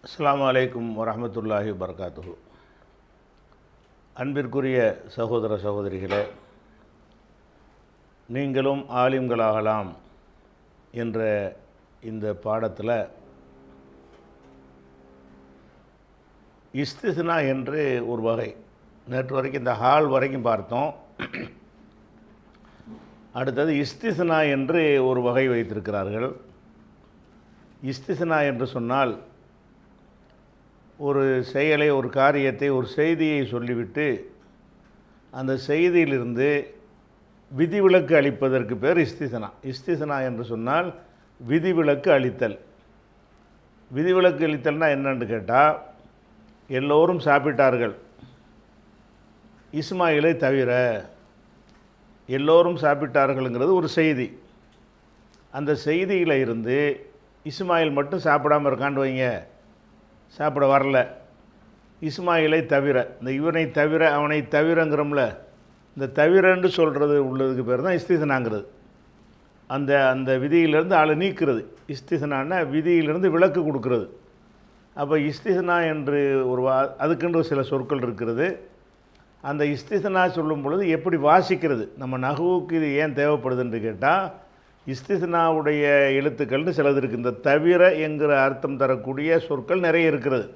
அஸ்ஸலாமு அலைக்கும் வரஹ்மத்துல்லாஹி வபரகாத்துஹு. அன்பிற்குரிய சகோதர சகோதரிகளே, நீங்களும் ஆலிம்களாகலாம் என்ற இந்த பாடத்தில் இஸ்திஸ்னா என்று ஒரு வகை, நேற்று வரைக்கும் இந்த ஹால் வரைக்கும் பார்த்தோம். அடுத்தது இஸ்திஸ்னா என்று ஒரு வகை வைத்திருக்கிறார்கள். இஸ்திஸ்னா என்று சொன்னால் ஒரு செயலை, ஒரு காரியத்தை, ஒரு செய்தியை சொல்லிவிட்டு அந்த செய்தியிலிருந்து விதிவிலக்கு அளிப்பதற்கு பேர் இஸ்திஸ்னா. இஸ்திஸ்னா என்று சொன்னால் விதிவிலக்கு அளித்தல். விதிவிலக்கு அளித்தல்னால் என்னன்னு கேட்டால், எல்லோரும் சாப்பிட்டார்கள் இஸ்மாயிலை தவிர, எல்லோரும் சாப்பிட்டார்கள்ங்கிறது ஒரு செய்தி. அந்த செய்தியில் இருந்து இஸ்மாயில் மட்டும் சாப்பிடாமல் இருக்கான்னு வைங்க, சாப்பிட வரல, இஸ்மாயிலை தவிர, இந்த இவனை தவிர அவனை தவிரங்கிறோம்ல, இந்த தவிரன்னு சொல்கிறது உள்ளதுக்கு பேர் தான் இஸ்திஸ்னாங்கிறது. அந்த அந்த விதியிலிருந்து ஆளை நீக்கிறது. இஸ்திஸ்னான்னா விதியிலிருந்து விலக்கு கொடுக்கறது. அப்போ இஸ்திஸ்னா என்று ஒரு அதுக்கென்று சில சொற்கள் இருக்கிறது. அந்த இஸ்திஸ்னா சொல்லும் பொழுது எப்படி வாசிக்கிறது, நம்ம நகுவுக்கு இது ஏன் தேவைப்படுதுன்னு கேட்டால், இஸ்திஸ்னாவுடைய எழுத்துக்கள்னு சிலது இருக்குது. இந்த தவிர என்கிற அர்த்தம் தரக்கூடிய சொற்கள் நிறைய இருக்கிறது.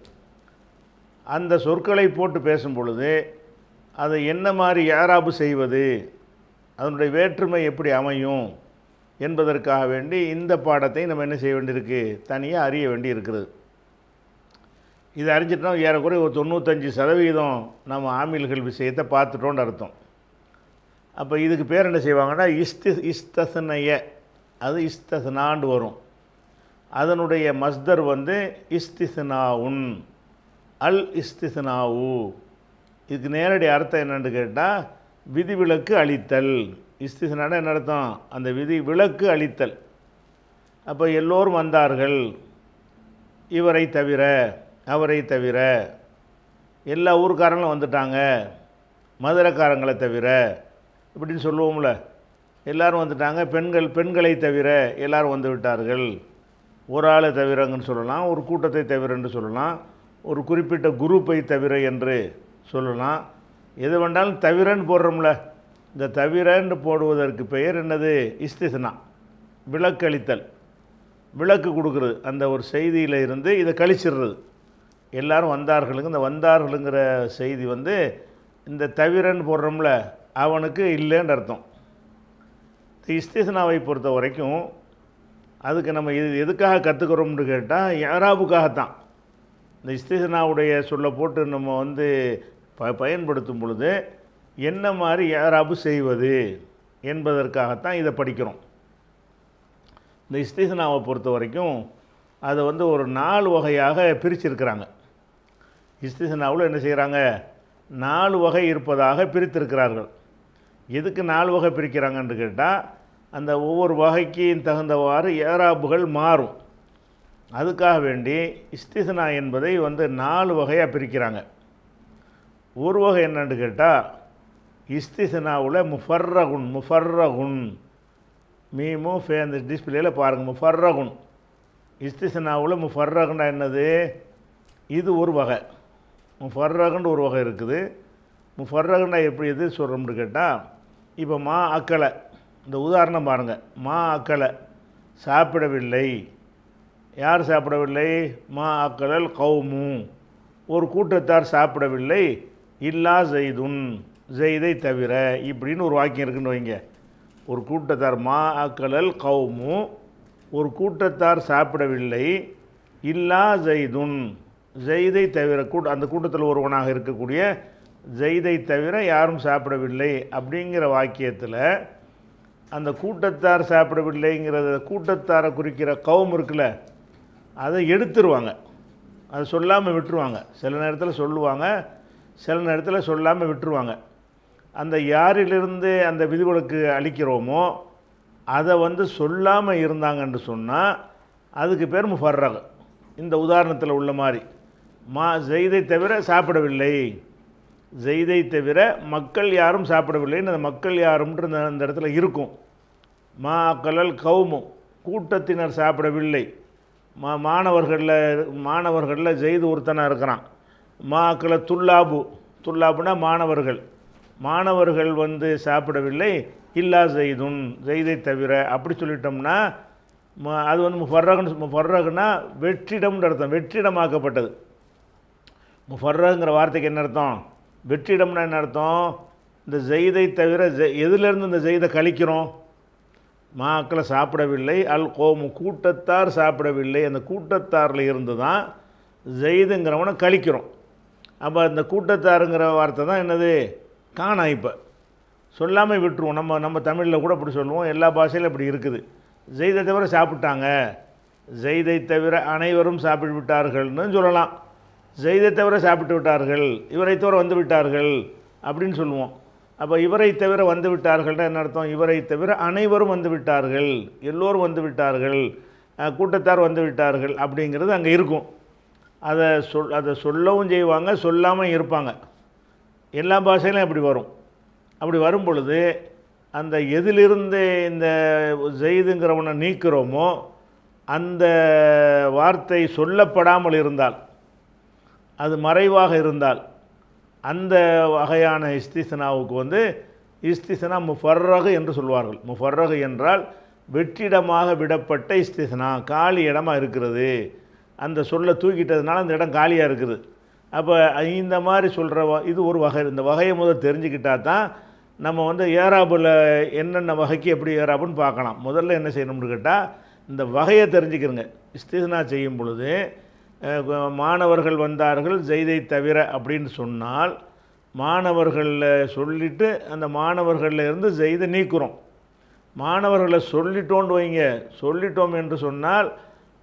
அந்த சொற்களை போட்டு பேசும் பொழுது அதை என்ன மாதிரி யாராபு செய்வது, அதனுடைய வேற்றுமை எப்படி அமையும் என்பதற்காக வேண்டி இந்த பாடத்தை நம்ம என்ன செய்ய வேண்டியிருக்கு, தனியாக அறிய வேண்டி இருக்கிறது. இது அறிஞ்சிட்டோம், ஏறக்குறைய ஒரு 95% நம்ம ஆமில்கள் விஷயத்தை பார்த்துட்டோன்னு அர்த்தம். அப்போ இதுக்கு பேர் என்ன செய்வாங்கன்னா, இஸ்தஸ்னைய, அது இஸ்தஸ்னாண்டு வரும். அதனுடைய மஸ்தர் இஸ்திஸ்னாவுன், அல் இஸ்திஸ்னாவு. இதுக்கு நேரடி அர்த்தம் என்னென்னு கேட்டால், விதிவிலக்கு அளித்தல். இஸ்திஸ்னானா என்ன அர்த்தம், அந்த விதி விலக்கு அளித்தல். அப்போ எல்லோரும் வந்தார்கள், இவரை தவிர, அவரை தவிர, எல்லா ஊருக்காரங்களும் வந்துட்டாங்க, மதுரைக்காரங்களை தவிர இப்படின்னு சொல்லுவோம்ல. எல்லோரும் வந்துட்டாங்க, பெண்களை தவிர எல்லோரும் வந்து விட்டார்கள். ஒரு ஆளை தவிரங்கன்னு சொல்லலாம், ஒரு கூட்டத்தை தவிரன்னு சொல்லலாம், ஒரு குறிப்பிட்ட குரூப்பை தவிர என்று சொல்லலாம். எது வேண்டாலும் தவிரன்னு போடுறோம்ல, இந்த தவிரன்னு போடுவதற்கு பெயர் என்னது, இஸ்திஸ்னா, விலக்களித்தல். விலக்கு கொடுக்குறது, அந்த ஒரு செய்தியில் இருந்து இதை கழிச்சிடுறது. எல்லோரும் வந்தார்களுங்க, இந்த வந்தார்களுங்கிற செய்தி இந்த தவிரன்னு போடுறோம்ல, அவனுக்கு இல்லைன்னு அர்த்தம். இஸ்திஸ்னாவை பொறுத்த வரைக்கும் அதுக்கு நம்ம இது எதுக்காக கற்றுக்கிறோம்னு கேட்டால், யாராபுக்காகத்தான். இந்த இஸ்திஸ்னாவுடைய சொல்ல போட்டு நம்ம பயன்படுத்தும் பொழுது என்ன மாதிரி யாராபு செய்வது என்பதற்காகத்தான் இதை படிக்கிறோம். இந்த இஸ்திஸ்னாவை பொறுத்த வரைக்கும் அதை ஒரு 4 வகையாக பிரிச்சிருக்கிறாங்க. இஸ்திஸ்னாவில் என்ன செய்கிறாங்க, 4 வகை இருப்பதாக பிரித்திருக்கிறார்கள். எதுக்கு 4 வகை பிரிக்கிறாங்கன்னு கேட்டால், அந்த ஒவ்வொரு வகைக்கு தகுந்தவாறு ஏராபுகள் மாறும். அதுக்காக வேண்டி இஸ்திஸ்னா என்பதை 4 வகையாக பிரிக்கிறாங்க. ஒரு வகை என்னன்னு கேட்டால், இஸ்திஸ்னாவில் முஃபர்ரகுன், மீமு ஃபே, அந்த டிஸ்பிளேயில் பாருங்கள், முஃபர்ரகுன். இஸ்திஸ்னாவில் முஃபர்ரகுன்னா என்னது, இது ஒரு வகை. முஃபர்ரகுன்னு ஒரு வகை இருக்குது. முஃபர்ரகுன்னா எப்படி எது சொல்கிறோம்னு கேட்டால், இப்போ மா அக்கலை, இந்த உதாரணம் பாருங்கள். மா அக்கலை, சாப்பிடவில்லை. யார் சாப்பிடவில்லை, மா அக்கலல் கௌமு, ஒரு கூட்டத்தார் சாப்பிடவில்லை. இல்லா ஜெய்துன், ஜெய்தை தவிர, இப்படின்னு ஒரு வாக்கியம் இருக்குன்னு வைங்க. ஒரு கூட்டத்தார், மா அக்கலல் கௌமு, ஒரு கூட்டத்தார் சாப்பிடவில்லை. இல்லா ஜெய்துன், ஜெய்தை தவிர, அந்த கூட்டத்தில் ஒருவனாக இருக்கக்கூடிய ஜெய்தை தவிர யாரும் சாப்பிடவில்லை அப்படிங்கிற வாக்கியத்தில் அந்த கூட்டத்தார் சாப்பிடவில்லைங்கிறத, கூட்டத்தாரை குறிக்கிற கௌம் இருக்குல்ல, அதை எடுத்துருவாங்க. அதை சொல்லாமல் விட்டுருவாங்க. சில நேரத்தில் சொல்லுவாங்க, சில நேரத்தில் சொல்லாமல் விட்டுருவாங்க. அந்த யாரிலிருந்து அந்த விதிவிலக்கு அளிக்கிறோமோ அதை சொல்லாமல் இருந்தாங்கன்னு சொன்னால் அதுக்கு பேர் முஃபர்ரக். இந்த உதாரணத்தில் உள்ள மாதிரி, மா ஜெய்தை தவிர சாப்பிடவில்லை, ஜெய்தை தவிர மக்கள் யாரும் சாப்பிடவில்லைன்னு அந்த மக்கள் யாரும்ன்ற அந்த இடத்துல இருக்கும். மா அக்கலல் கௌமு, கூட்டத்தினர் சாப்பிடவில்லை. மாணவர்களில் ஜெயிது ஒருத்தனாக இருக்கிறான். மாக்களை துல்லாபுனா மாணவர்கள் வந்து சாப்பிடவில்லை, இல்லா ஜெய்துன், ஜெய்தை தவிர. அப்படி சொல்லிட்டோம்னா அது வந்து முஃபர்ரகுனா வெற்றிடம்னு அர்த்தம், வெற்றிடமாக்கப்பட்டது. முஃபர்ரகுங்கிற வார்த்தைக்கு என்ன அர்த்தம்? வெற்றிடம்னா என்ன அர்த்தம்? இந்த ஜெய்தை தவிர எதுலேருந்து இந்த ஜெய்தை கழிக்கிறோம்? மாக்களை சாப்பிடவில்லை, அல் கோமு கூட்டத்தார் சாப்பிடவில்லை, அந்த கூட்டத்தாரில் இருந்து தான் ஜெய்துங்கிறவனை கழிக்கிறோம். அப்போ அந்த கூட்டத்தாருங்கிற வார்த்தை தான் என்னது? காணா. இப்போ சொல்லாமல் விட்டுருவோம். நம்ம தமிழில் கூட அப்படி சொல்லுவோம், எல்லா பாஷையிலும் அப்படி இருக்குது. ஜெய்தை தவிர சாப்பிட்டாங்க, ஜெய்தை தவிர அனைவரும் சாப்பிட்டு விட்டார்கள்னு சொல்லலாம். ஜெய்தை தவிர சாப்பிட்டு விட்டார்கள், இவரை தவிர வந்து விட்டார்கள் அப்படின்னு சொல்லுவோம். அப்போ இவரை தவிர வந்து விட்டார்கள்னா என்ன அர்த்தம்? இவரை தவிர அனைவரும் வந்து விட்டார்கள், எல்லோரும் வந்து விட்டார்கள், கூட்டத்தார் வந்து விட்டார்கள் அப்படிங்கிறது அங்கே இருக்கும். அதை சொல்லவும் செய்வாங்க, சொல்லாமல் இருப்பாங்க. எல்லா பாஷையிலும் அப்படி வரும். அப்படி வரும் பொழுது அந்த எதிலிருந்து இந்த ஜெய்துங்கிறவனை நீக்கிறோமோ அந்த வார்த்தை சொல்லப்படாமல் இருந்தால், அது மறைவாக இருந்தால், அந்த வகையான இஸ்திஸ்னாவுக்கு வந்து இஸ்திஸ்னா முஃபர்ரகு என்று சொல்வார்கள். முஃபர்ரகு என்றால் வெற்றிடமாக விடப்பட்ட இஸ்திஸ்னா, காலி இடமாக இருக்கிறது. அந்த சொல்லை தூக்கிட்டதுனால அந்த இடம் காலியாக இருக்குது. அப்போ இந்த மாதிரி சொல்கிற இது ஒரு வகை. இந்த வகையை முதல் தெரிஞ்சுக்கிட்டால் தான் நம்ம வந்து ஏராபில் என்னென்ன வகைக்கு எப்படி ஏராபுன்னு பார்க்கலாம். முதல்ல என்ன செய்யணும்னு கேட்டால் இந்த வகையை தெரிஞ்சுக்கிறங்க. இஸ்திஸ்னா செய்யும் பொழுது மாணவர்கள் வந்தார்கள் ஜெய்தை தவிர அப்படின்னு சொன்னால் மாணவர்களில் சொல்லிவிட்டு அந்த மாணவர்களில் இருந்து ஜெய்தை நீக்குறோம். மாணவர்களை சொல்லிட்டோன்னு வைங்க, சொல்லிட்டோம் என்று சொன்னால்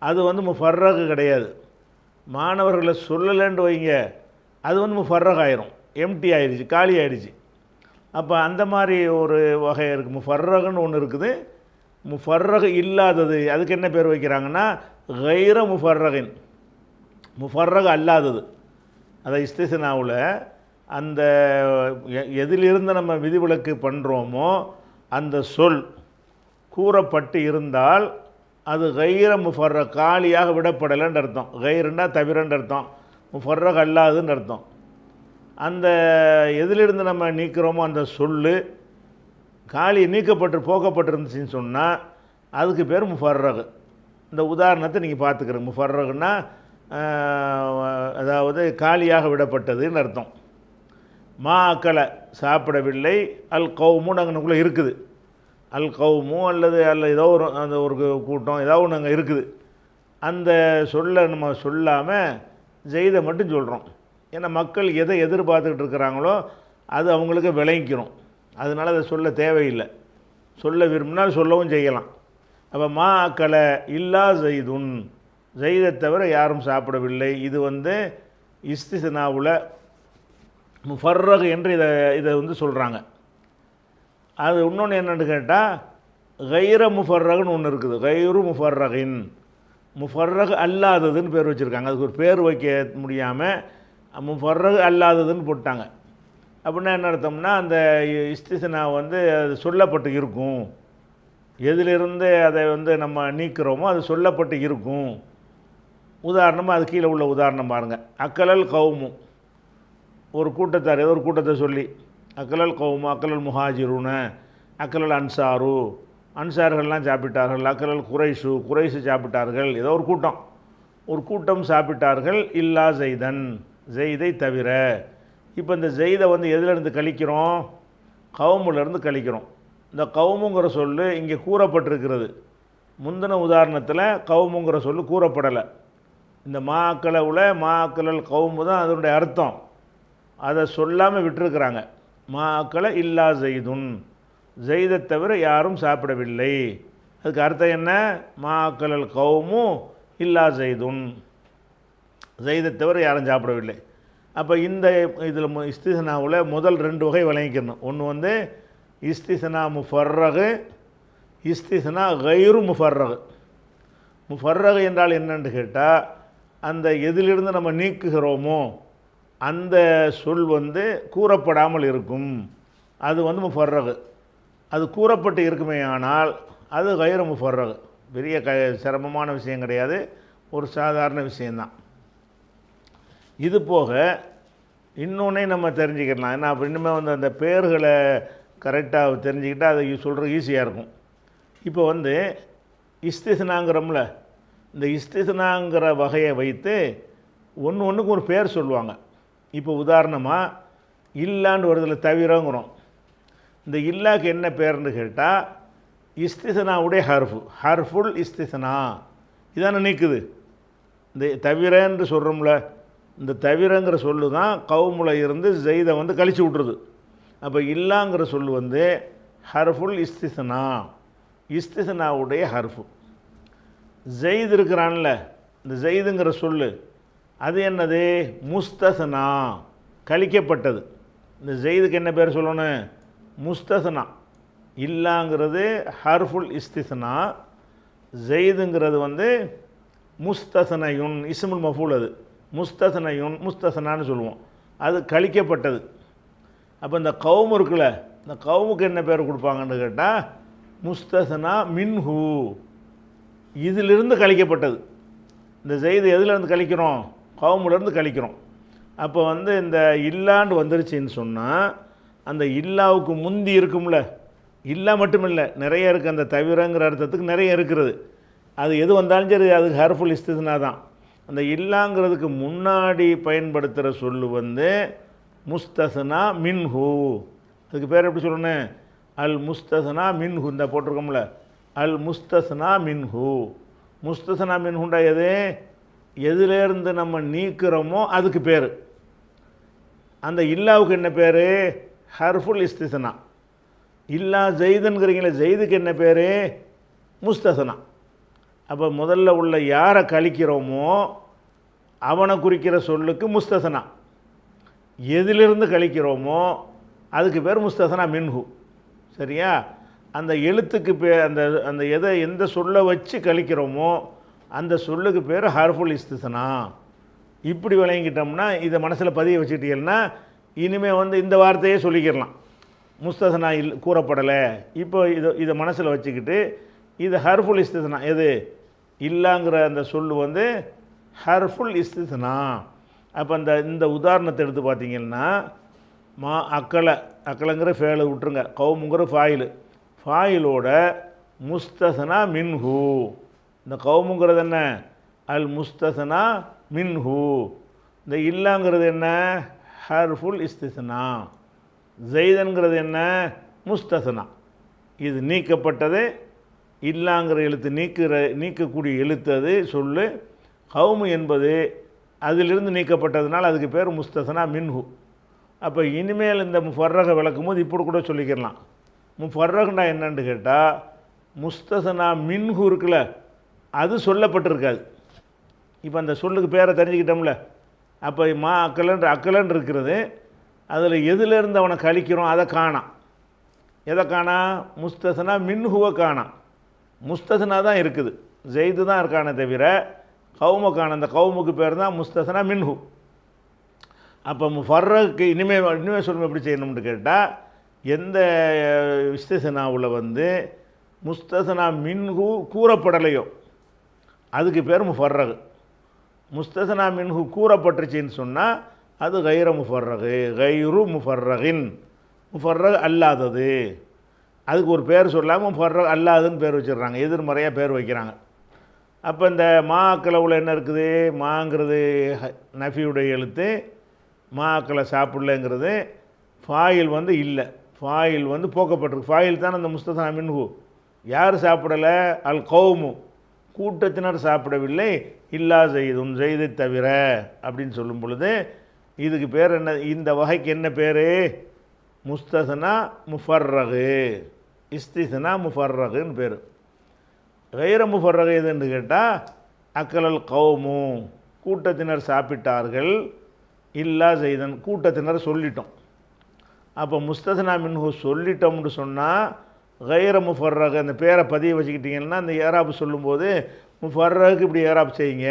அது வந்து முஃபர்ரகு கிடையாது. மாணவர்களை சொல்லலைன்னு வைங்க, அது வந்து முஃபர்ரகு ஆயிரும், எம்டி ஆயிடுச்சு, காலி ஆயிடுச்சு. அப்போ அந்த மாதிரி ஒரு வகை இருக்குது. முஃபர்ரகுன்னு ஒன்று இருக்குது. முஃபர்ரகு இல்லாதது, அதுக்கு என்ன பேர் வைக்கிறாங்கன்னா கைர முஃபர்ரகின், முஃபர்ரகு அல்லாதது. அதை இஸ்திஸ்னாவில் அந்த எதிலிருந்து நம்ம விதிவிலக்கு பண்ணுறோமோ அந்த சொல் கூறப்பட்டு இருந்தால் அது கைர முஃபர்ரக், காலியாக விடப்படலைன்னு அர்த்தம். கைருண்டா தவிரன்னு அர்த்தம், முஃபர்ரக் அல்லாதுன்னு அர்த்தம். அந்த எதிலிருந்து நம்ம நீக்கிறோமோ அந்த சொல்லு காலி நீக்கப்பட்டு போக்கப்பட்டிருந்துச்சின்னு சொன்னால் அதுக்கு பேர் முஃபர்ரகு. இந்த உதாரணத்தை நீங்கள் பார்த்துக்கிறீங்க. முஃபர்ரகுன்னா அதாவது காலியாக விடப்பட்டதுன்னு அர்த்தம். மா அக்கலை சாப்பிடவில்லை, அல் கௌமுன்னு அங்கனுக்குள்ளே இருக்குது. அல் கௌமு அல்லது ஏதோ அந்த ஒரு கூட்டம் ஏதோ ஒன்று அங்கே இருக்குது. அந்த சொல்லை நம்ம சொல்லாமல் ஜெய்தை மட்டும் சொல்கிறோம். ஏன்னா மக்கள் எதை எதிர்பார்த்துக்கிட்டு இருக்கிறாங்களோ அது அவங்களுக்கு விளங்கிக்கணும். அதனால் அதை சொல்ல தேவையில்லை. சொல்ல விரும்பினால் சொல்லவும் செய்யலாம். அப்போ மா அக்கலை இல்லா ஜெய்துன், ஜெய்தை தவிர யாரும் சாப்பிடவில்லை. இது வந்து இஸ்திஸ்னாவில் முஃபர்ரகு என்று இதை வந்து சொல்கிறாங்க. அது இன்னொன்று என்னென்னு கேட்டால் கைர முஃபர்ரகுன்னு ஒன்று இருக்குது. கைரு முஃபர்ரகின், முஃபர்ரகு அல்லாததுன்னு பேர் வச்சுருக்காங்க. அதுக்கு ஒரு பேர் வைக்க முடியாமல் முஃபர்ரகு அல்லாததுன்னு போட்டாங்க. அப்படின்னா என்ன அர்த்தம்னா அந்த இஸ்திஸ்னா வந்து அது சொல்லப்பட்டு இருக்கும். எதிலிருந்து அதை வந்து நம்ம நீக்கிறோமோ அது சொல்லப்பட்டு இருக்கும். உதாரணமாக அது கீழே உள்ள உதாரணம் பாருங்கள். அக்கலல் கௌமு, ஒரு கூட்டத்தார் ஏதோ ஒரு கூட்டத்தை சொல்லி அக்கலல் கௌமு, அக்கலல் முஹாஜிருன, அக்கலல் அன்சாரு, அன்சார்கள்லாம் சாப்பிட்டார்கள். அக்கலல் குறைஷு சாப்பிட்டார்கள். ஏதோ ஒரு கூட்டம் சாப்பிட்டார்கள். இல்லா ஜெய்தன், ஜெய்தை தவிர. இப்போ இந்த ஜெய்தை வந்து எதிலிருந்து கழிக்கிறோம்? கௌமுலேருந்து கழிக்கிறோம். இந்த கௌமுங்கிற சொல்லு இங்கே கூறப்பட்டிருக்கிறது. முந்தின உதாரணத்தில் கௌமுங்கிற சொல்லு கூறப்படலை. இந்த மாக்கலல் கௌமு தான் அதனுடைய அர்த்தம். அதை சொல்லாமல் விட்டுருக்குறாங்க. மாக்கலை இல்லா ஜெய்துன், ஜெய்தை தவிர யாரும் சாப்பிடவில்லை. அதுக்கு அர்த்தம் என்ன? மாக்கலல் கௌமு இல்லா ஜெய்துன், ஜெய்தை தவிர யாரும் சாப்பிடவில்லை. அப்போ இந்த இதில் இஸ்திஸ்னாவில் முதல் 2 வகை விளங்கிக்கணும். ஒன்று வந்து இஸ்திஸ்னா முஃபர்ரகு, இஸ்திஸ்னா கைரு முஃபர்ரகு. முஃபர்ரகு என்றால் என்னென்று கேட்டால் அந்த எதிலிருந்து நம்ம நீக்குகிறோமோ அந்த சொல் வந்து கூறப்படாமல் இருக்கும். அது வந்து முஃபர்ரகு. அது கூறப்பட்டு இருக்குமே ஆனால் அது கைரு முஃபர்ரகு. பெரிய சிரமமான விஷயம் கிடையாது. ஒரு சாதாரண விஷயந்தான். இது போக இன்னொன்னே நம்ம தெரிஞ்சுக்கலாம். ஏன்னா அப்போ இன்னுமே வந்து அந்த பேர்களை கரெக்டாக தெரிஞ்சுக்கிட்டால் அதை சொல்கிறது ஈஸியாக இருக்கும். இப்போ வந்து இஸ்திஸ்னாங்கிறோம்ல, இந்த இஸ்திஸ்னாங்கிற வகையை வைத்து ஒன்றுக்கு ஒரு பேர் சொல்லுவாங்க. இப்போ உதாரணமாக இல்லான்னு வருதுல தவிரங்கிறோம். இந்த இல்லாக்கு என்ன பேர்னு கேட்டால் இஸ்திஸ்னாவுடைய ஹர்ஃபுல் இஸ்திஸ்னா இதானே நீக்குது. இந்த தவிரன்னு சொல்கிறோம்ல, இந்த தவிரங்கிற சொல்லு தான் கவுமுல இருந்து ஜெய்தை வந்து கழிச்சு விட்ருது. அப்போ இல்லாங்கிற சொல்லு வந்து ஹர்ஃபுல் இஸ்திஸ்னாவுடைய ஹர்ஃபு. ஜெயித் இருக்கிறான்ல, இந்த ஜெயிதுங்கிற சொல்லு அது என்னது? முஸ்தஸ்னா, கழிக்கப்பட்டது. இந்த ஜெயிதுக்கு என்ன பேர் சொல்லணும்? முஸ்தஸ்னா. இல்லாங்கிறது ஹர்ஃபுல் இஸ்திஸ்னா, ஜெயிதுங்கிறது வந்து முஸ்தஸ்னையுன், இஸ்முல் மஃபூல். அது முஸ்தஸ்னையுன், முஸ்தஸ்னான்னு சொல்லுவோம். அது கழிக்கப்பட்டது. அப்போ இந்த கவுமு இருக்குல்ல, இந்த கவுமுக்கு என்ன பேர் கொடுப்பாங்கன்னு கேட்டால் முஸ்தஸ்னா மின்ஹு, இதிலிருந்து கழிக்கப்பட்டது. இந்த ஜெயிது எதுலேருந்து கழிக்கிறோம்? கவுமுலேருந்து கழிக்கிறோம். அப்போ வந்து இந்த இல்லாண்டு வந்துருச்சுன்னு சொன்னால் அந்த இல்லாவுக்கு முந்தி இருக்கும்ல, இல்லா மட்டும் இல்லை, நிறைய இருக்குது. அந்த தவிரங்கிற அர்த்தத்துக்கு நிறைய இருக்கிறது. அது எது வந்தாலும் சரி அது ஹர்ஃபுல் இஸ்திஸ்னா தான். அந்த இல்லாங்கிறதுக்கு முன்னாடி பயன்படுத்துகிற சொல்லு வந்து முஸ்தஸ்னா மின்ஹு. அதுக்கு பேர் எப்படி சொல்லணும்? அல் முஸ்தஸ்னா மின்ஹு. இந்த போட்டிருக்கோம்ல, அல் முஸ்தஸ்னா மின்ஹு. முஸ்தஸ்னா மின்ஹுண்டா எதுலேருந்து நம்ம நீக்கிறோமோ அதுக்கு பேர். அந்த இல்லாவுக்கு என்ன பேர்? ஹர்ஃபுல் இஸ்திஸ்னா. இல்லா ஜெய்துங்கிறீங்களே, ஜெய்துக்கு என்ன பேர்? முஸ்தஸ்னா. அப்போ முதல்ல உள்ள யாரை கழிக்கிறோமோ அவனை குறிக்கிற சொல்லுக்கு முஸ்தஸ்னா. எதிலிருந்து கழிக்கிறோமோ அதுக்கு பேர் முஸ்தஸ்னா மின்ஹு. சரியா? அந்த எழுத்துக்கு அந்த எந்த சொல்லை வச்சு கழிக்கிறோமோ அந்த சொல்லுக்கு பேர் ஹர்ஃபுல் இஸ்திஸ்னா. இப்படி விளங்கிட்டோம்னா இதை மனசில் பதிய வச்சுக்கிட்டீங்கன்னா இனிமேல் வந்து இந்த வார்த்தையே சொல்லிக்கிடலாம். முஸ்தஸ்னா கூறப்படலை. இப்போ இதை மனசில் வச்சுக்கிட்டு இது ஹர்ஃபுல் இஸ்திஸ்னா. எது? இல்லாங்கிற அந்த சொல்லு வந்து ஹர்ஃபுல் இஸ்திஸ்னா. அப்போ இந்த உதாரணத்தை எடுத்து பார்த்தீங்கன்னா அக்கலைங்கிற ஃபேலை விட்டுருங்க, கவுமுங்கிற ஃபாயிலோட முஸ்தஸ்னா மின்ஹு. இந்த கவுமுங்கிறது என்ன? அல் முஸ்தஸ்னா மின்ஹு. இந்த இல்லாங்கிறது என்ன? ஹர்ஃபுல் இஸ்திஸ்னா. ஜெய்தன்கிறது என்ன? முஸ்தஸ்னா. இது நீக்கப்பட்டது. இல்லாங்கிற எழுத்து நீக்கக்கூடிய எழுத்து அது சொல்லு. கவுமு என்பது அதிலிருந்து நீக்கப்பட்டதுனால அதுக்கு பேர் முஸ்தஸ்னா மின்ஹு. அப்போ இனிமேல் இந்த முஃபர்ரக விளக்கும் போது இப்படி கூட சொல்லிக்கிறலாம். முஃபர்ரகுனா என்னன்னு கேட்டால் முஸ்தஸ்னா மின்ஹு இருக்குல்ல, அது சொல்லப்பட்டிருக்காது. இப்போ அந்த சொல்லுக்கு பேரை தெரிஞ்சுக்கிட்டோம்ல. அப்போ அக்கலன் இருக்கிறது, அதில் எதுலேருந்து அவனை கழிக்கிறோம் அதை காணாம். எதை காணா? முஸ்தஸ்னா மின்ஹுவை காணாம். முஸ்தஸ்னா தான் இருக்குது, ஜெய்து தான் இருக்கானே தவிர கவுமை காண. அந்த கவுமுக்கு பேர் தான் முஸ்தஸ்னா மின்ஹு. அப்போ முஃபர்ரகுக்கு இனிமேல் சொல்லுங்கள் எப்படி செய்யணும்னு கேட்டால் எந்த இஸ்திஸ்னாவில் வந்து முஸ்தஸ்னா மின்ஹு கூறப்படலையோ அதுக்கு பேர் முஃபர்ரகு. முஸ்தஸ்னா மின்ஹு கூறப்பட்டுருச்சின்னு சொன்னால் அது கைர முஃபர்ரகு, கைரு முஃபர்ரகின், முஃபர்ரகு அல்லாதது. அதுக்கு ஒரு பேர் சொல்லாமல் முஃபர்ரகு அல்லாதுன்னு பேர் வச்சிடுறாங்க, எதிர்மறையாக பேர் வைக்கிறாங்க. அப்போ இந்த மாக்களவில் என்ன இருக்குது? மாங்கிறது நஃபியுடைய எழுத்து, மாக்களை சாப்பிடலங்கிறது ஃபாயில் வந்து இல்லை, ஃபாயில் வந்து போக்கப்பட்டிருக்கு. ஃபாயில் தான் அந்த முஸ்தஸ்னா மின்ஹு. யார் சாப்பிடலை? அல் கௌமு, கூட்டத்தினர் சாப்பிடவில்லை. இல்லா ஜெய்துன், ஜெய்தை தவிர அப்படின்னு சொல்லும் பொழுது இதுக்கு பேர் என்ன? இந்த வகைக்கு என்ன பேர்? முஸ்தஸ்னா முஃபர்ரகு, இஸ்திஸ்னா முஃபர்ரகுன்னு பேர். கைர முஃபர்ரகு எதுன்னு கேட்டால் அக்கலல் கௌமு, கூட்டத்தினர் சாப்பிட்டார்கள். இல்லா ஜெய்தன், கூட்டத்தினர் சொல்லிட்டோம். அப்போ முஸ்தஸ்னா மின்ஹு சொல்லிட்டோம்னு சொன்னால் கைர முஃபர்ரகு அந்த பேரை பதிய வச்சுக்கிட்டிங்கன்னா அந்த ஏராப் சொல்லும்போது முஃபர்ரகுக்கு இப்படி ஏராப் செய்யுங்க,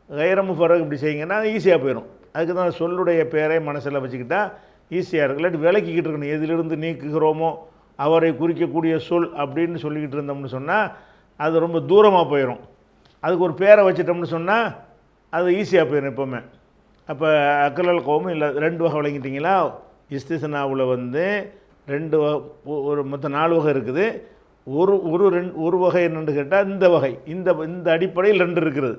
கைர முஃபர்ரகு இப்படி செய்யுங்கன்னா ஈஸியாக போயிடும். அதுக்கு தான் சொல்லுடைய பேரை மனசில் வச்சுக்கிட்டா ஈஸியாக இருக்கும். இல்லாட்டி விளக்கிக்கிட்டு இருக்கணும். எதிலிருந்து நீக்குகிறோமோ அவரை குறிக்கக்கூடிய சொல் அப்படின்னு சொல்லிக்கிட்டு இருந்தோம்னு சொன்னால் அது ரொம்ப தூரமாக போயிடும். அதுக்கு ஒரு பேரை வச்சிட்டோம்னு சொன்னால் அது ஈஸியாக போயிடும் எப்போவுமே. அப்போ அக்கலல் கௌமும் இல்லை, 2 வகை விளங்கிட்டீங்களா? இஸ்திஸ்னாவில் வந்து 2 ஒரு மொத்தம் 4 வகை இருக்குது. ஒரு வகை என்னென்னு கேட்டால் இந்த வகை, இந்த அடிப்படையில் 2 இருக்கிறது.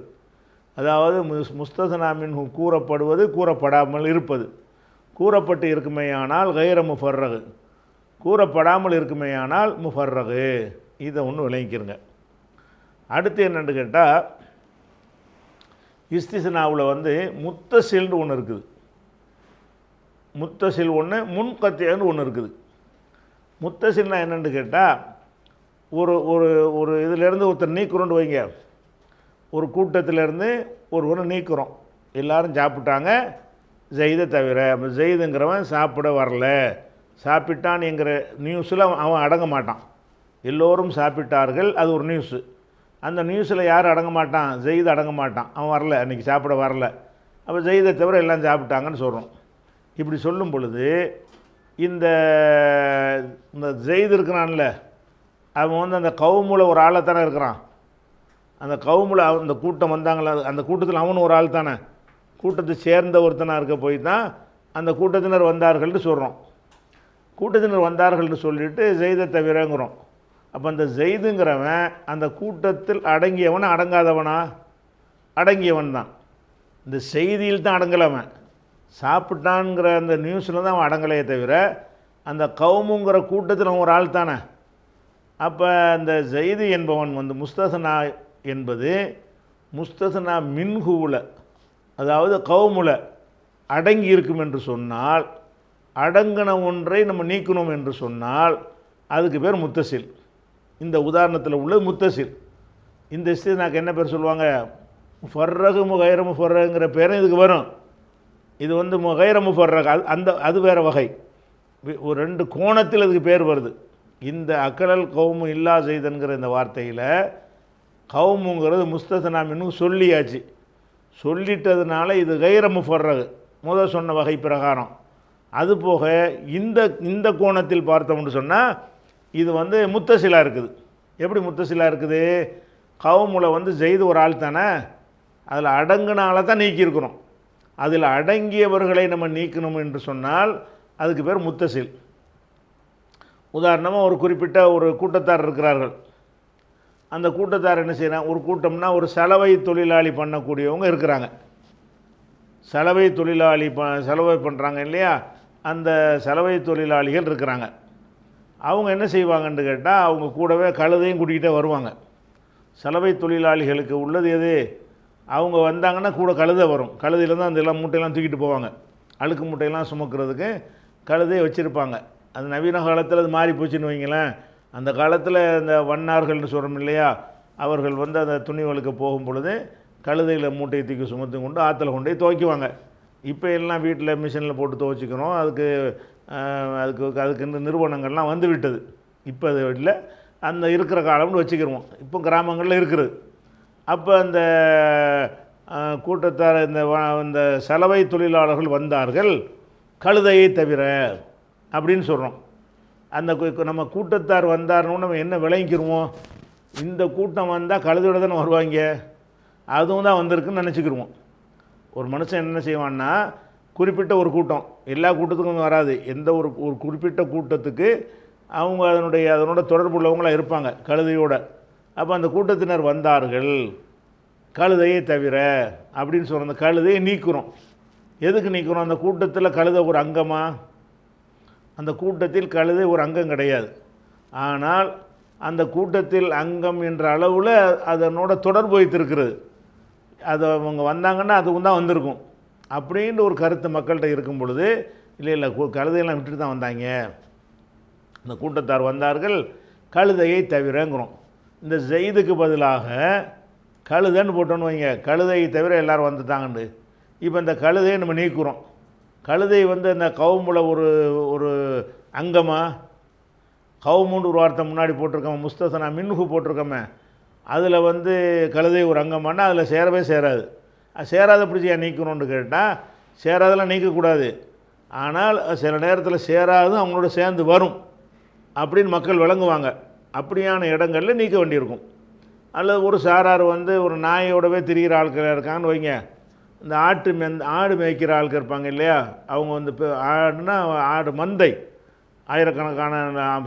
அதாவது முஸ்தஸ்னா மின்ஹு கூறப்படுவது, கூறப்படாமல் இருப்பது. கூறப்பட்டு இருக்குமேயானால் கைர முஃபர்ரகு, கூறப்படாமல் இருக்குமேயானால் முஃபர்ரகு. இதை ஒன்று விளங்கிக்கிறங்க. அடுத்து என்னென்னு கேட்டால் இஸ்திஸ்னாவில் வந்து முத்தசில்னு ஒன்று இருக்குது. முத்தசில் ஒன்று, முன்கத்தியன்னு ஒன்று இருக்குது. முத்தசில்னா என்னென்னு கேட்டால் ஒரு ஒரு ஒரு இதிலேருந்து ஒருத்தர் நீக்கிறோன்னு வைங்க. ஒரு கூட்டத்திலேருந்து ஒருவரை நீக்கிறோம், எல்லோரும் சாப்பிட்டாங்க ஜெயிதை தவிர. ஜெயிதுங்கிறவன் சாப்பிட வரல, சாப்பிட்டான் என்கிற நியூஸில் அவன் அடங்க மாட்டான். எல்லோரும் சாப்பிட்டார்கள், அது ஒரு நியூஸு. அந்த நியூஸில் யார் அடங்க மாட்டான்? ஜெயிது அடங்க மாட்டான், அவன் வரல, அன்றைக்கி சாப்பிட வரல. அப்போ ஜெயிதை தவிர எல்லாம் சாப்பிட்டாங்கன்னு சொல்கிறோம். இப்படி சொல்லும் பொழுது இந்த ஜெயிது இருக்கிறான்ல, அவன் வந்து அந்த கவுமுல ஒரு ஆளை தானே இருக்கிறான். அந்த கவுமுல அந்த கூட்டம் வந்தாங்களா, அந்த கூட்டத்தில் அவனும் ஒரு ஆள் தானே. கூட்டத்தை சேர்ந்த ஒருத்தனாக இருக்க போய் தான் அந்த கூட்டத்தினர் வந்தார்கள்னு சொல்கிறோம். கூட்டத்தினர் வந்தார்கள்னு சொல்லிவிட்டு ஜெயிதை தவிரங்கிறோம். அப்போ அந்த ஜெயிதுங்கிறவன் அந்த கூட்டத்தில் அடங்கியவனா அடங்காதவனா? அடங்கியவன் தான். இந்த செய்தியில் தான் அடங்கலவன், சாப்பிட்டான்ங்கிற அந்த நியூஸில் தான் அவன் அடங்கலையே தவிர அந்த கவுமுங்கிற கூட்டத்தில் அவன் ஒரு ஆள் தானே. அப்போ அந்த ஜெயிது என்பவன் வந்து முஸ்தஸ்னா என்பது முஸ்தஸ்னா மின்ஹுவில், அதாவது கவுமுல அடங்கி இருக்கும் என்று சொன்னால், அடங்கின ஒன்றை நம்ம நீக்கணும் என்று சொன்னால் அதுக்கு பேர் முத்தசில். இந்த உதாரணத்தில் உள்ள முத்தசில். இந்த இஸ்திஸ்னாக்கு என்ன பேர் சொல்லுவாங்க? முஃபர்ரகு முகைர முஃபர்ரகுங்கிற பேரும் இதுக்கு வரும். இது வந்து முகைர முஃபர்ரகு, அது வேறு வகை. ஒரு 2 கோணத்தில் அதுக்கு பேர் வருது. இந்த அக்கலல் கௌமு இல்லா ஜெய்தன்கிற இந்த வார்த்தையில் கௌமுங்கிறது முஸ்தஸ்னா மின்ஹு சொல்லியாச்சு. சொல்லிட்டதுனால இது கைர முஃபர்ரகு, முதல் சொன்ன வகை பிரகாரம். அதுபோக இந்த கோணத்தில் பார்த்தோம்னு சொன்னால் இது வந்து முத்தசிலாக இருக்குது. எப்படி முத்தசிலாக இருக்குது? கவுமுல வந்து ஜெயிது ஒரு ஆள் தானே, அதில் அடங்குனால தான் நீக்கியிருக்கிறோம். அதில் அடங்கியவர்களை நம்ம நீக்கணும் என்று சொன்னால் அதுக்கு பேர் முத்தசில். உதாரணமாக ஒரு குறிப்பிட்ட ஒரு கூட்டத்தார் இருக்கிறார்கள். அந்த கூட்டத்தார் என்ன செய்யறாங்க? ஒரு கூட்டம்னா ஒரு சலவை தொழிலாளி பண்ணக்கூடியவங்க இருக்கிறாங்க. சலவை தொழிலாளி சலவை பண்ணுறாங்க இல்லையா, அந்த சலவை தொழிலாளிகள் இருக்கிறாங்க. அவங்க என்ன செய்வாங்கன்னு கேட்டால் அவங்க கூடவே கழுதையும் கூட்டிகிட்டே வருவாங்க. சலவை தொழிலாளிகளுக்கு உள்ளது எது? அவங்க வந்தாங்கன்னா கூட கழுதை வரும். கழுதையில் தான் அந்த எல்லாம் மூட்டையெல்லாம் தூக்கிட்டு போவாங்க. அழுக்கு மூட்டையெல்லாம் சுமக்கிறதுக்கு கழுதையை வச்சுருப்பாங்க. அது நவீன காலத்தில் அது மாறி போச்சுன்னு வைங்களேன். அந்த காலத்தில் இந்த வண்ணார்கள்னு சொல்கிறோம் இல்லையா, அவர்கள் வந்து அந்த துணிகளுக்கு போகும் பொழுது கழுதையில் மூட்டையை தூக்கி சுமத்து கொண்டு ஆற்றுல கொண்டு போய் துவைக்குவாங்க. இப்போ எல்லாம் வீட்டில் மிஷினில் போட்டு துவைச்சிக்கிறோம். அதுக்கு இந்த நிறுவனங்கள்லாம் வந்து விட்டது. இப்போ அது இல்லை, அந்த இருக்கிற காலம்னு வச்சுக்கிடுவோம். இப்போ கிராமங்களில் இருக்குது. அப்போ அந்த கூட்டத்தார் இந்த சலவை தொழிலாளர்கள் வந்தார்கள் கழுதையை தவிர அப்படின்னு சொல்கிறோம். அந்த நம்ம கூட்டத்தார் வந்தார்னு நம்ம என்ன விளங்கிக்கிடுவோம்? இந்த கூட்டம் வந்தால் கழுதையோட தானே வருவாங்க, அதுவும் தான் வந்திருக்குன்னு நினச்சிக்கிடுவோம். ஒரு மனுஷன் என்ன செய்வான்னா, குறிப்பிட்ட ஒரு கூட்டம், எல்லா கூட்டத்துக்கும் வராது, எந்த ஒரு குறிப்பிட்ட கூட்டத்துக்கு அவங்க அதனோட தொடர்பு உள்ளவங்களாக இருப்பாங்க கழுதையோட. அப்போ அந்த கூட்டத்தினர் வந்தார்கள் கழுதையை தவிர அப்படின்னு சொல்கிறோம். அந்த கழுதையை நீக்கிறோம். எதுக்கு நீக்கிறோம்? அந்த கூட்டத்தில் கழுதை ஒரு அங்கமா? அந்த கூட்டத்தில் கழுதை ஒரு அங்கம் கிடையாது. ஆனால் அந்த கூட்டத்தில் அங்கம் என்ற அளவில் அதனோட தொடர்பு வைத்திருக்கிறது. அது அவங்க வந்தாங்கன்னா அதுவும் தான் வந்திருக்கும் அப்படின்ற ஒரு கருத்து மக்கள்கிட்ட இருக்கும் பொழுது, இல்லை கழுதையெல்லாம் விட்டுட்டு தான் வந்தாங்க, இந்த கூட்டத்தார் வந்தார்கள் கழுதையை தவிரங்கிறோம். இந்த ஜெயிதுக்கு பதிலாக கழுதைன்னு போட்டோன்னு வைங்க, கழுதையை தவிர எல்லோரும் வந்துட்டாங்கன்னு. இப்போ இந்த கழுதையை நம்ம நீக்கிறோம். கழுதை வந்து அந்த கவுமுல ஒரு அங்கமாக, கவுமுன்னு ஒரு வார்த்தை முன்னாடி போட்டிருக்கோம், முஸ்தஸ்னா மின்ஹு போட்டிருக்கோமே, அதில் வந்து கழுதை ஒரு அங்கமானா அதில் சேரவே சேராது. சேராத பிடிச்சியா நீக்கணும்னு கேட்டால் சேராதெல்லாம் நீக்கக்கூடாது. ஆனால் சில நேரத்தில் சேராது அவங்களோட சேர்ந்து வரும் அப்படின்னு மக்கள் விளங்குவாங்க. அப்படியான இடங்களில் நீக்க வேண்டியிருக்கும். அல்லது ஒரு சாரார் வந்து ஒரு நாயோடவே திரிகிற ஆட்கள் இருக்கான்னு வைங்க. இந்த ஆடு மேய்க்கிற ஆட்கள் இருப்பாங்க இல்லையா, அவங்க வந்து இப்போ ஆடுனா ஆடு மந்தை ஆயிரக்கணக்கான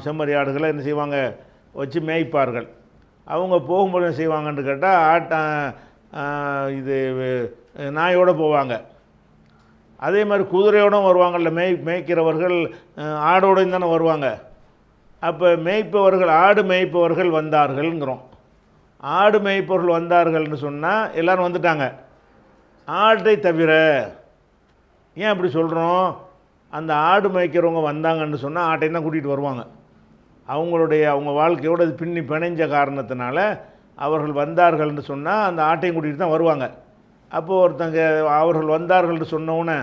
செம்மறி ஆடுகளை என்ன செய்வாங்க வச்சு மேய்ப்பார்கள். அவங்க போகும்போது என்ன செய்வாங்கன்னு கேட்டால் இது நாயோடு போவாங்க. அதே மாதிரி குதிரையோடும் வருவாங்கள்ல, மேய்க்கிறவர்கள் ஆடோடையும் தானே வருவாங்க. அப்போ மேய்ப்பவர்கள் ஆடு மேய்ப்பவர்கள் வந்தார்கள்ங்கிறோம். ஆடு மேய்ப்பவர்கள் வந்தார்கள்னு சொன்னால் எல்லோரும் வந்துட்டாங்க, ஆட்டை தவிர. ஏன் அப்படி சொல்கிறோம்? அந்த ஆடு மேய்க்கிறவங்க வந்தாங்கன்னு சொன்னால் ஆட்டையும் தான் கூட்டிகிட்டு வருவாங்க. அவங்க வாழ்க்கையோடு அது பின்னி பிணைஞ்ச காரணத்தினால அவர்கள் வந்தார்கள்னு சொன்னால் அந்த ஆட்டையும் கூட்டிகிட்டு தான் வருவாங்க. அப்போது ஒருத்தங்க அவர்கள் வந்தார்கள்னு சொன்னவுடனே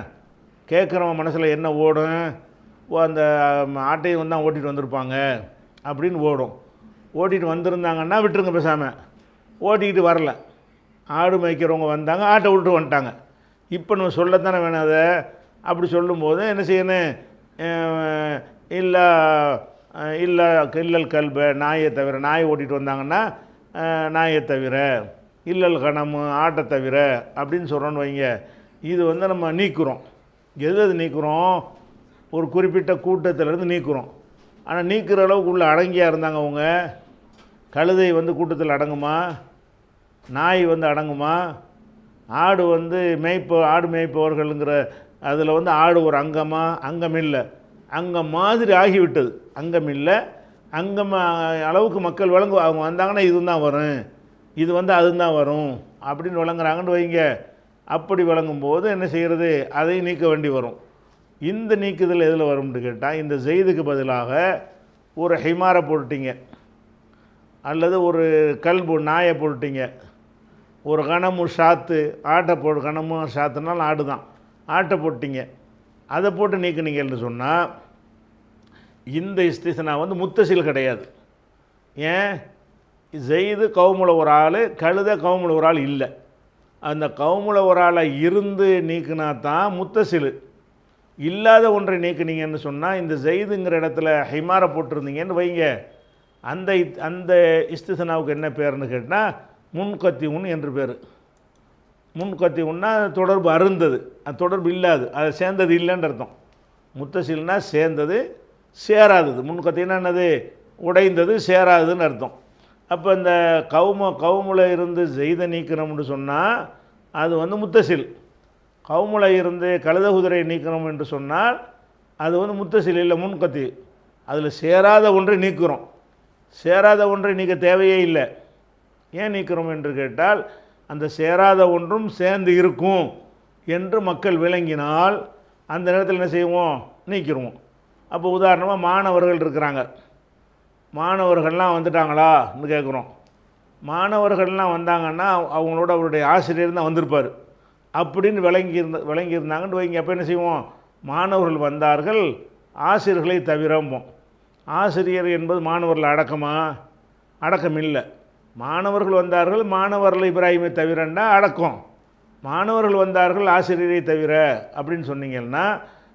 கேட்குறவன் மனசில் என்ன ஓடும்? அந்த ஆட்டையும் வந்து தான் ஓட்டிகிட்டு வந்திருப்பாங்க அப்படின்னு ஓடும். ஓட்டிகிட்டு வந்திருந்தாங்கன்னா விட்டுருங்க பேசாமல். ஓட்டிக்கிட்டு வரல, ஆடு மேய்க்கிறவங்க வந்தாங்க, ஆட்டை விட்டு வந்துட்டாங்க. இப்போ நம்ம சொல்லத்தானே வேணும் அதை. அப்படி சொல்லும்போது என்ன செய்யணும்? இல்லை இல்லை இல்லல் கல்ப, நாயை தவிர. நாயை ஓட்டிகிட்டு வந்தாங்கன்னா நாயை தவிர, இல்லல் கணம் ஆட்டை தவிர அப்படின்னு சொல்கிறோன்னு வைங்க. இது வந்து நம்ம நீக்குறோம். எது நீக்குறோம்? ஒரு குறிப்பிட்ட கூட்டத்திலேருந்து நீக்குறோம். ஆனால் நீக்கிற அளவுக்கு உள்ள அடங்கியாக இருந்தாங்க அவங்க. கழுதை வந்து கூட்டத்தில் அடங்குமா? நாய் வந்து அடங்குமா? ஆடு வந்து ஆடு மேய்ப்பவர்கள்ங்கிற அதில் வந்து ஆடு ஒரு அங்கமா? அங்கம் இல்லை, அங்கம் மாதிரி ஆகிவிட்டது. அங்கம் இல்லை, அங்கம் அளவுக்கு மக்கள் அவங்க வந்தாங்கன்னா இது தான் வரும், இது வந்து அதுதான் வரும் அப்படின்னு விளங்குறாங்கன்னு வைங்க. அப்படி விளங்கும்போது என்ன செய்கிறது? அதை நீக்க வேண்டி வரும். இந்த நீக்குதல் எதில் வரும்னு கேட்டால், இந்த ஜெய்துக்கு பதிலாக ஒரு ஹிமாரை போட்டுட்டீங்க, அல்லது ஒரு கல்பு நாயை போட்டுட்டீங்க, ஒரு கணமு ஷாத்து ஆட்டை கணமு ஷாத்துனாலும் ஆடு தான், ஆட்டை போட்டிங்க. அதை போட்டு நீக்குனீங்கன்னு சொன்னால் இந்த இஸ்திஸ்னா வந்து முத்தசில் கிடையாது. ஏன்? ஜெய்து கவுமுல ஒரு ஆள், கழுத கவுமுல ஒரு ஆள் இல்லை. அந்த கவுமுல ஒரு ஆளை இருந்து நீக்கினா தான் முத்தசில். இல்லாத ஒன்றை நீக்குனீங்கன்னு சொன்னால், இந்த ஜெய்துங்கிற இடத்துல ஹிமாரை போட்டிருந்தீங்கன்னு வைங்க, அந்த இஸ்திஸ்னாவுக்கு என்ன பேர்னு கேட்டால் முன்கத்திவுன் என்று பேர். முன்கத்திவுன்னா தொடர்பு அருந்தது, அது தொடர்பு இல்லாது, அது சேர்ந்தது இல்லைன்னு அர்த்தம். முத்தசில்னா சேர்ந்தது சேராதது. முன்கத்தின்னா என்னது? உடைந்தது, சேராதுன்னு அர்த்தம். அப்போ இந்த கவுமுல இருந்து ஜெய்தை நீக்கணும்னு சொன்னால் அது வந்து முத்தசில். கவுமுல இருந்து கழுத குதிரை நீக்கணும் என்று சொன்னால் அது வந்து முத்தசில் இல்லை, முன்கத்தி. அதில் சேராத ஒன்றை நீக்கிறோம். சேராத ஒன்றை நீக்க தேவையே இல்லை. ஏன் நீக்கிறோம் என்று கேட்டால், அந்த சேராத ஒன்றும் சேர்ந்து இருக்கும் என்று மக்கள் விளங்கினால் அந்த நேரத்தில் என்ன செய்வோம்? நீக்கிடுவோம். அப்போ உதாரணமாக மாணவர்கள் இருக்கிறாங்க, மாணவர்கள்லாம் வந்துட்டாங்களான்னு கேட்குறோம். மாணவர்கள்லாம் வந்தாங்கன்னா அவங்களோட அவருடைய ஆசிரியர் தான் வந்திருப்பார் அப்படின்னு விளங்கியிருந்தாங்கன்னு வைங்க. அப்போ என்ன செய்வோம்? மாணவர்கள் வந்தார்கள், ஆசிரியர்களை தவிரம்போம். ஆசிரியர் என்பது மாணவர்கள் அடக்கமா? அடக்கம் இல்லை. மாணவர்கள் வந்தார்கள், மாணவர்கள் இப்ராஹிமை தவிரன்னா அடக்கம். மாணவர்கள் வந்தார்கள் ஆசிரியரை தவிர அப்படின்னு சொன்னீங்கன்னா,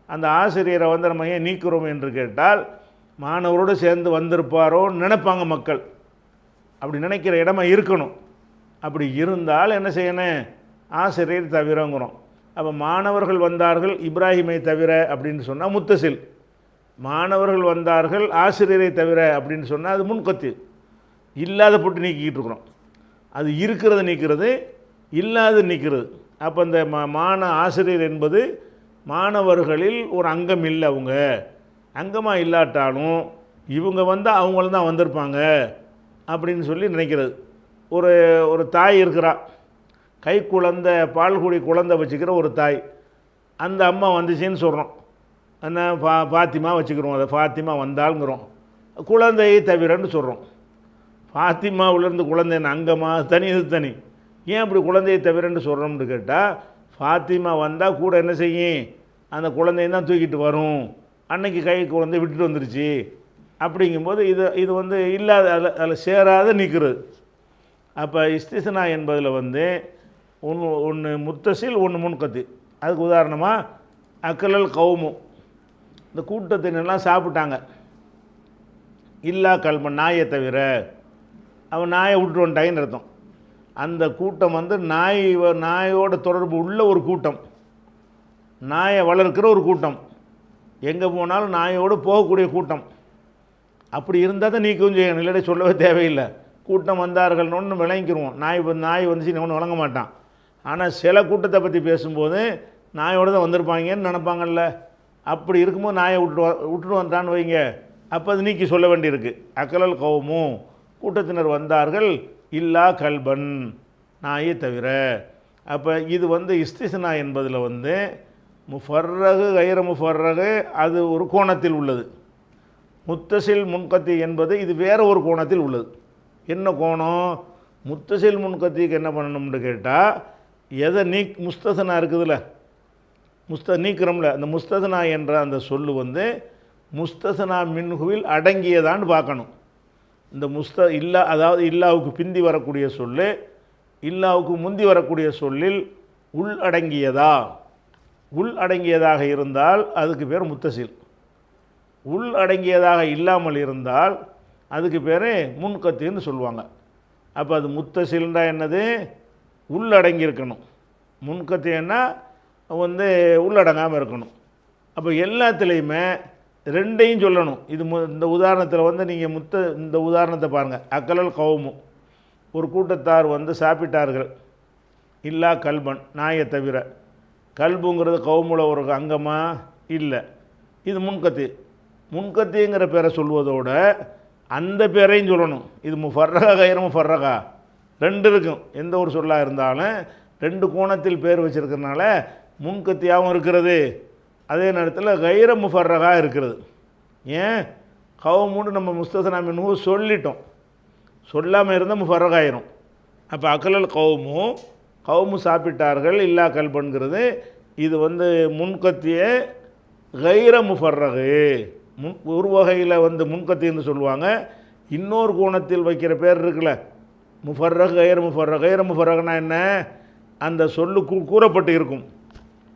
அந்த ஆசிரியரை வந்து நம்ம ஏன் நீக்கிறோம் என்று கேட்டால், மாணவரோடு சேர்ந்து வந்திருப்பாரோன்னு நினைப்பாங்க மக்கள். அப்படி நினைக்கிற இடமா இருக்கணும். அப்படி இருந்தால் என்ன செய்யணும்? ஆசிரியர் தவிரங்கிறோம். அப்போ மாணவர்கள் வந்தார்கள் இப்ராஹிமை தவிர அப்படின்னு சொன்னால் முத்தசில். மாணவர்கள் வந்தார்கள் ஆசிரியரை தவிர அப்படின்னு சொன்னால் அது முன்கத்தி. இல்லாத போட்டு நீக்கிக்கிட்டு இருக்கிறோம். அது இருக்கிறத நீக்கிறது, இல்லாத நீக்கிறது. அப்போ இந்த ஆசிரியர் என்பது மாணவர்களில் ஒரு அங்கம் இல்லை. அவங்க அங்கமாக இல்லாட்டாலும் இவங்க வந்தால் அவங்களும் தான் வந்திருப்பாங்க அப்படின்னு சொல்லி நினைக்கிறது. ஒரு தாய் இருக்கிறா, கை குழந்தை பால்குடி குழந்தை வச்சுக்கிற ஒரு தாய். அந்த அம்மா வந்துச்சின்னு சொல்கிறோம். என்ன ஃபாத்திமா வச்சுக்கிறோம், அதை ஃபாத்திமா வந்தாளுங்கிறோம். குழந்தையை தவிரன்னு சொல்கிறோம். ஃபாத்திமாவிலேருந்து குழந்தை அங்கமா தனி, இது தனி. ஏன் அப்படி குழந்தையை தவிரன்னு சொல்கிறோம்னு கேட்டால், ஃபாத்திமா வந்தால் கூட என்ன செய்யும்? அந்த குழந்தையும் தான் தூக்கிட்டு வரும். அன்னைக்கு கை குழந்தை விட்டுட்டு வந்துருச்சு அப்படிங்கும்போது இது வந்து இல்லாத அதில் சேராத நிற்கிறது. அப்போ இஸ்திஸ்னா என்பதில் வந்து ஒன்று முத்தசில், ஒன்று முன்கத்தி. அதுக்கு உதாரணமாக அக்கலல் கவுமு, இந்த கூட்டத்தினெல்லாம் சாப்பிட்டாங்க, இல்லா கல்ம நாயை தவிர. அவன் நாயை விட்டுட்டு வந்துட்டாங்கன்னு அர்த்தம். அந்த கூட்டம் வந்து நாயோட தொடர்பு உள்ள ஒரு கூட்டம், நாயை வளர்க்கிற ஒரு கூட்டம், எங்கே போனாலும் நாயோடு போகக்கூடிய கூட்டம். அப்படி இருந்தால் தான் நீக்கவும் செய்யணும், இல்லாட்டி சொல்லவே தேவையில்லை. கூட்டம் வந்தார்கள்னு ஒன்று விளங்கிக்கிடுவோம். நாய் வந்துச்சு ஒன்று வழங்க மாட்டான். ஆனால் சில கூட்டத்தை பற்றி பேசும்போது நாயோடு தான் வந்திருப்பாங்கன்னு நினப்பாங்கல்ல. அப்படி இருக்கும்போது நாயை விட்டுட்டு வந்தான்னு வைங்க, அப்போ அது நீக்கி சொல்ல வேண்டியிருக்கு. அக்கலல் கௌமும், கூட்டத்தினர் வந்தார்கள், இல்லா கல்பன், நாயை தவிர. அப்போ இது வந்து இஸ்திஸ்னா என்பதில் வந்து முஃபர்ரகு கைர முஃபர்ரகு அது ஒரு கோணத்தில் உள்ளது. முத்தசில் முன்கத்தி என்பது இது வேறு ஒரு கோணத்தில் உள்ளது. என்ன கோணம்? முத்தசில் முன்கத்திக்கு என்ன பண்ணணும்னு கேட்டால், எதை முஸ்தசனா இருக்குதுல்ல, நீக்கிறோம்ல, அந்த முஸ்தசனா என்ற அந்த சொல்லு வந்து முஸ்தசனா மின்ஹுவில் அடங்கியதான்னு பார்க்கணும். இந்த இல்லா, அதாவது இல்லாவுக்கு பிந்தி வரக்கூடிய சொல்லு இல்லாவுக்கு முந்தி வரக்கூடிய சொல்லில் உள் அடங்கியதா, உள் அடங்கியதாக இருந்தால் அதுக்கு பேர் முத்தசில். உள் அடங்கியதாக இல்லாமல் இருந்தால் அதுக்கு பேர் முன்கத்தின்னு சொல்லுவாங்க. அப்போ அது முத்தசில்ன்றா என்னது? உள்ளடங்கியிருக்கணும். முன்கத்தின்னா வந்து உள்ளடங்காமல் இருக்கணும். அப்போ எல்லாத்துலேயுமே ரெண்டையும் சொல்லணும். இது இந்த உதாரணத்தில் வந்து நீங்கள் இந்த உதாரணத்தை பாருங்கள். அக்கலல் கௌமு, ஒரு கூட்டத்தார் வந்து சாப்பிட்டார்கள், இல்லா கல்பன், நாயை தவிர. கல்புங்கிறது கௌமுல ஒரு அங்கமா இல்லை, இது முன்கத்திங்கிற பேரை சொல்வதோட அந்த பேரையும் சொல்லணும். இது முஃபர்ரகா கைர முஃபர்ரகா ரெண்டு இருக்கும். எந்த ஒரு சொல்லாக இருந்தாலும் ரெண்டு கோணத்தில் பேர் வச்சுருக்கிறதுனால முன்கத்தியாகவும் இருக்கிறது, அதே நேரத்தில் கைர முஃபர்ரகா இருக்கிறது. ஏன்? கௌமுன்னு நம்ம முஸ்தசனா மின்ஹு சொல்லிட்டோம், சொல்லாமல் இருந்தால் முஃபர்ரகாயிரும். அப்போ அக்கலல் கௌமு சாப்பிட்டார்கள், இல்லா கல்பன்கிறது இது வந்து முன்கத்திய கைர முஃபர்ரகு. ஒரு வகையில் வந்து முன்கத்தின்னு சொல்லுவாங்க. இன்னொரு கோணத்தில் வைக்கிற பேர் இருக்குல்ல, முஃபர்ரகு கைர முஃபர்ரகு. கைர முஃபர்ரகுனா என்ன? அந்த சொல்லு கூறப்பட்டு இருக்கும்.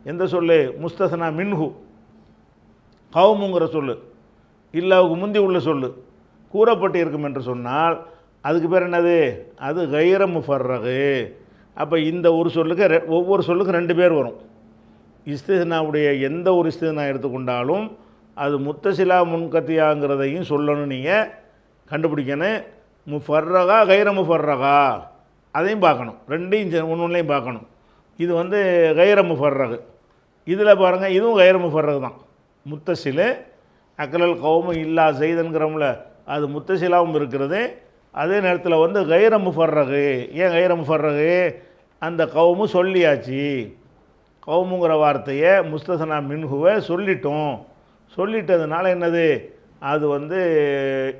எந்த சொல்லு? முஸ்தசனா மின்ஹு. கௌமுங்கிற சொல்லு இல்லாவுக்கு முந்தி உள்ள சொல்லு கூறப்பட்டு இருக்கும் என்று சொன்னால் அதுக்கு பேர் என்னது? அது கைர முஃபர்ரகு. அப்போ இந்த ஒரு சொல்லுக்கு ஒவ்வொரு சொல்லுக்கும் ரெண்டு பேர் வரும். இஸ்திஸ்னாவுடைய எந்த ஒரு இஸ்திஸ்னா எடுத்துக்கொண்டாலும் அது முத்தசிலா முன்கத்தியாங்கிறதையும் சொல்லணும். நீங்கள் கண்டுபிடிக்கணும். முஃபர்ரகா கைர முஃபர்ரகா அதையும் பார்க்கணும். ரெண்டையும் ஒன்றுலையும் பார்க்கணும். இது வந்து கைர முஃபர்ரகு. இதில் பாருங்கள், இதுவும் கைர முஃபர்ரகு தான். முத்தசில் அக்கலல் கௌமு இல்லா செய்தன்கிறோம்ல, அது முத்தசிலாவும் இருக்கிறது. அதே நேரத்தில் வந்து கைர முஃபர்ரகு. ஏன் கைர முஃபர்ரகு? அந்த கௌமு சொல்லியாச்சு. கௌமுங்கிற வார்த்தையை முஸ்தசனா மின்ஹுவை சொல்லிட்டதுனால என்னது? அது வந்து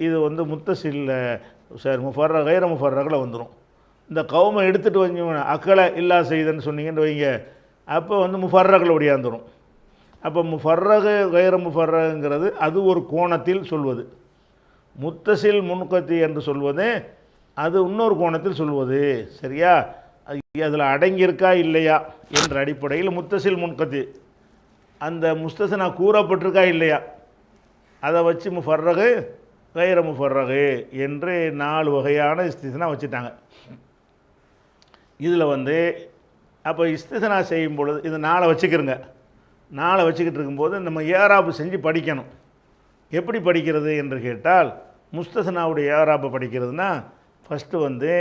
இது வந்து முத்தசில் சரி கைர முஃபர்ரகில் வந்துடும். இந்த கௌமை எடுத்துகிட்டு வந்து அக்கலை இல்லா செய்தன்னு சொன்னீங்கன்னு வைங்க, அப்போ வந்து முஃபர்ரகில் ஒடியாந்துடும். அப்போ முஃபர்ரகு கைர முஃபர்ரகுங்கிறது அது ஒரு கோணத்தில் சொல்வது. முத்தசில் முன்கத்தி என்று சொல்வது அது இன்னொரு கோணத்தில் சொல்வது. சரியா? அதில் அடங்கியிருக்கா இல்லையா என்ற அடிப்படையில் முத்தசில் முன்கத்தி அந்த முஸ்தசனா கூறப்பட்டிருக்கா இல்லையா அதை வச்சு முஃபர்ரகு கைர முஃபர்ரகு என்று 4 வகையான இஸ்திஸ்னா வச்சுட்டாங்க. இதில் வந்து அப்போ இஸ்திஸ்னா செய்யும் பொழுது இது 4 வச்சுக்கிறங்க. 4 வச்சுக்கிட்டு இருக்கும்போது நம்ம ஏராபு செஞ்சு படிக்கணும். எப்படி படிக்கிறது என்று கேட்டால், முஸ்தசனாவுடைய ஏராபை படிக்கிறதுனா ஃபஸ்ட்டு வந்து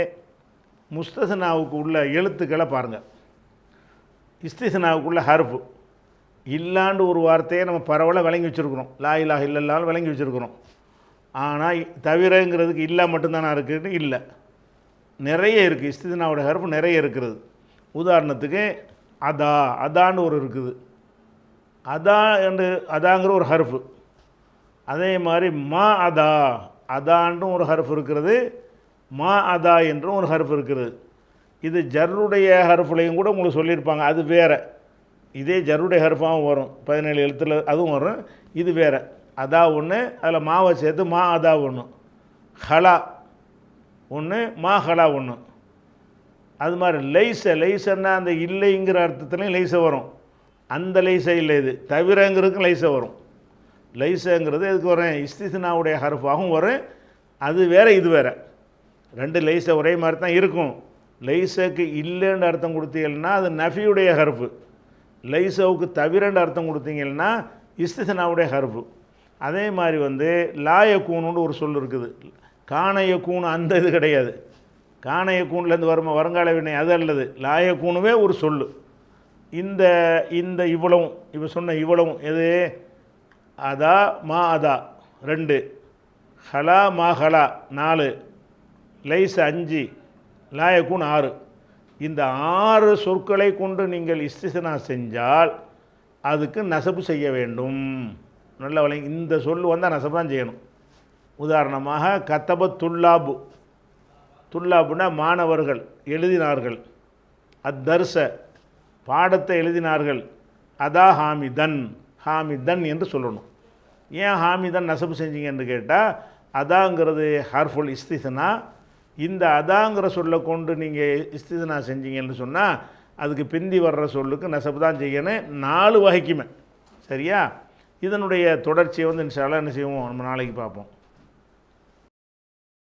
முஸ்தசனாவுக்கு உள்ள எழுத்துக்களை பாருங்கள். இஸ்திஸ்னாவுக்குள்ள ஹர்ஃபு இல்லாண்டு ஒரு வார்த்தையை நம்ம பரவலாக விளங்கி வச்சுருக்குறோம். லா இலாஹ இல்லல்லாஹ்னு விளங்கி வச்சுருக்குறோம். ஆனால் தவிரங்கிறதுக்கு இல்லா மட்டும்தானே இருக்குதுன்னு இல்லை, நிறைய இருக்குது. இஸ்திஸ்னாவோட ஹர்ஃபு நிறைய இருக்கிறது. உதாரணத்துக்கு அதான்னு ஒரு இருக்குது, அதாங்கிற ஒரு ஹர்ஃபு. அதே மாதிரி அதான்னு ஒரு ஹர்ஃப் இருக்கிறது, அதா என்றும் ஒரு ஹர்ஃப் இருக்கிறது. இது ஜர்ருடைய ஹர்ஃப்லையும் கூட உங்களுக்கு சொல்லியிருப்பாங்க, அது வேறு. இதே ஜர்ருடைய ஹர்ஃபாகவும் வரும், 17 எழுத்தில் அதுவும் வரும். இது வேறு. அதா ஒன்று, அதில் மாவை சேர்த்து அதா ஒன்று, ஹலா ஒன்று, ஹலா ஒன்று. அது மாதிரி லைசன்னா அந்த இல்லைங்கிற அர்த்தத்துலையும் லைச வரும். அந்த லைச இல்லை, இது தவிரங்கிறதுக்கும் லைச வரும். லைசங்கிறது எதுக்கு வரும்? இஸ்திஸ்னாவுடைய ஹர்ஃபாகவும் வரும், அது வேறு இது வேறு. ரெண்டு லைஸ ஒரே மாதிரி தான் இருக்கும். லைஸுக்கு இல்லைன்னு அர்த்தம் கொடுத்தீங்கன்னா அது நஃபியுடைய ஹர்ஃபு. லைஸவுக்கு தவிரன்னு அர்த்தம் கொடுத்தீங்கன்னா இஸ்திஸ்னாவுடைய ஹர்ஃபு. அதே மாதிரி வந்து லாயக்கூனுன்னு ஒரு சொல் இருக்குது. காணையக்கூனு அந்த இது கிடையாது. காணையக்கூன்லேருந்து வருங்கால வினை அது அல்லது. லாயக்கூனுவே ஒரு சொல். இந்த இந்த இவ்வளவும் இப்போ சொன்ன இவ்வளவும் எது? அதா மா அதா 2, ஹலா மா ஹலா 4, லைஸ் 5, லாயக்கூன் 6. இந்த 6 சொற்களை கொண்டு நீங்கள் இஸ்திஸ்னா செஞ்சால் அதுக்கு நசபு செய்ய வேண்டும். நல்ல வழி. இந்த சொல் வந்தால் நசபு தான் செய்யணும். உதாரணமாக கத்தப துல்லாபு. துல்லாபுனா மாணவர்கள் எழுதினார்கள். அத்தர்ச பாடத்தை எழுதினார்கள். அதா ஹாமிதன். ஹாமிதன் என்று சொல்லணும். ஏன் ஹாமிதன் நசபு செஞ்சீங்கன்னு கேட்டால் அதாங்கிறது ஹர்ஃபுல் இஸ்திஸ்னா. இந்த அதாங்கிற சொல்லை கொண்டு நீங்கள் இஸ்திஸ்னா செஞ்சீங்கன்னு சொன்னால் அதுக்கு பிந்தி வர்ற சொல்லுக்கு நசபு தான் செய்யணும். 4 வகைக்குமே. சரியா? இதனுடைய தொடர்ச்சியை வந்து இன்ஷா அல்லாஹ் என்ன செய்வோம், நம்ம நாளைக்கு பார்ப்போம்.